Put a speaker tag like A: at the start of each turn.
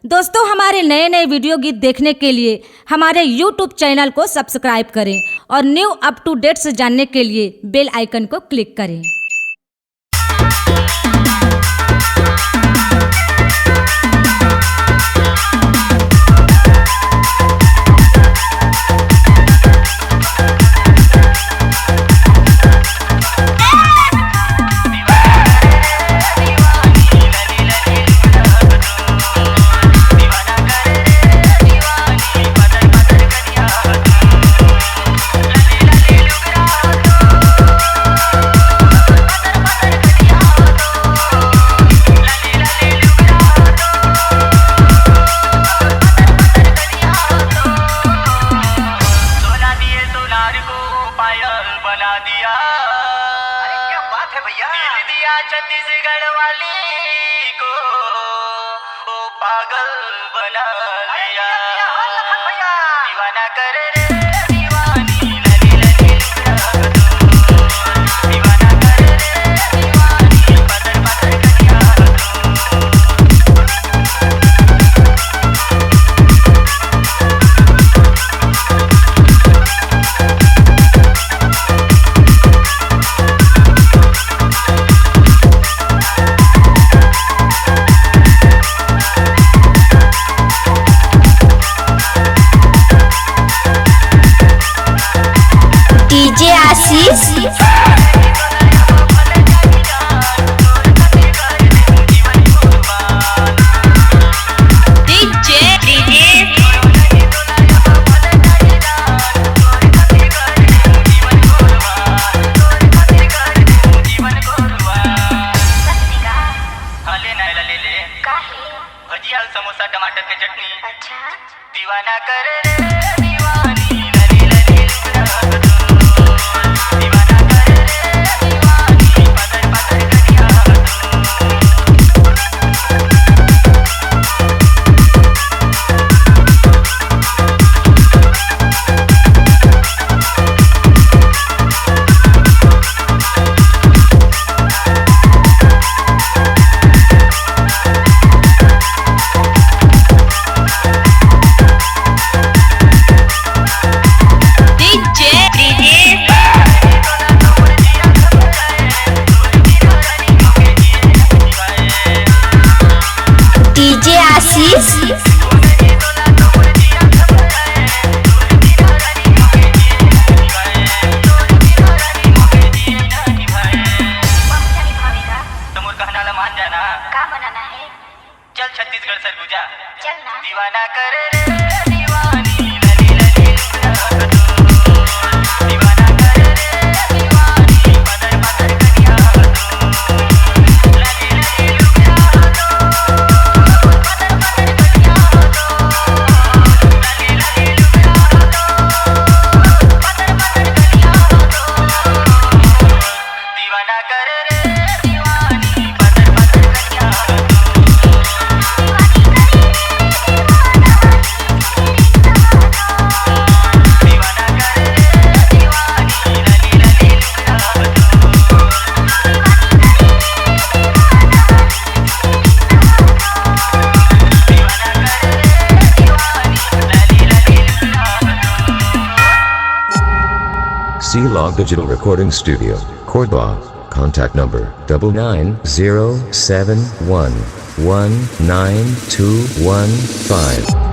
A: दोस्तों, हमारे नए नए वीडियो गीत देखने के लिए हमारे YouTube चैनल को सब्सक्राइब करें और न्यू अप टू डेट्स जानने के लिए बेल आइकन को क्लिक करें।
B: बना दिया।
C: अरे क्या बात है भैया।
B: दिल दिया छत्तीसगढ़ वाली को, ओ पागल बना लिया।
C: लखन भैया
B: दीवाना करे रे दीवानी, लली लली दीवाना करे रे दीवानी, बदर बदर करिया
D: डीजे आशीष
B: भजिया समोसा टमाटर के चटनी।
D: अच्छा
B: दीवाना करे रे दीवानी, लली लली दीवाना करे रे दीवानी, बदर बदर करिया
D: डीजे आशीष
B: मान जाना।
D: का बनाना है?
B: चल छत्तीसगढ़ सरगुजा,
D: चलना
B: दीवाना करे रे दीवानी, लली लली दीवाना करे रे दीवानी, बदर बदर करिया लली लली दीवाना करे रे दीवानी, बदर बदर करिया
E: C-Log Digital Recording Studio, Cordoba. Contact number 99071192115.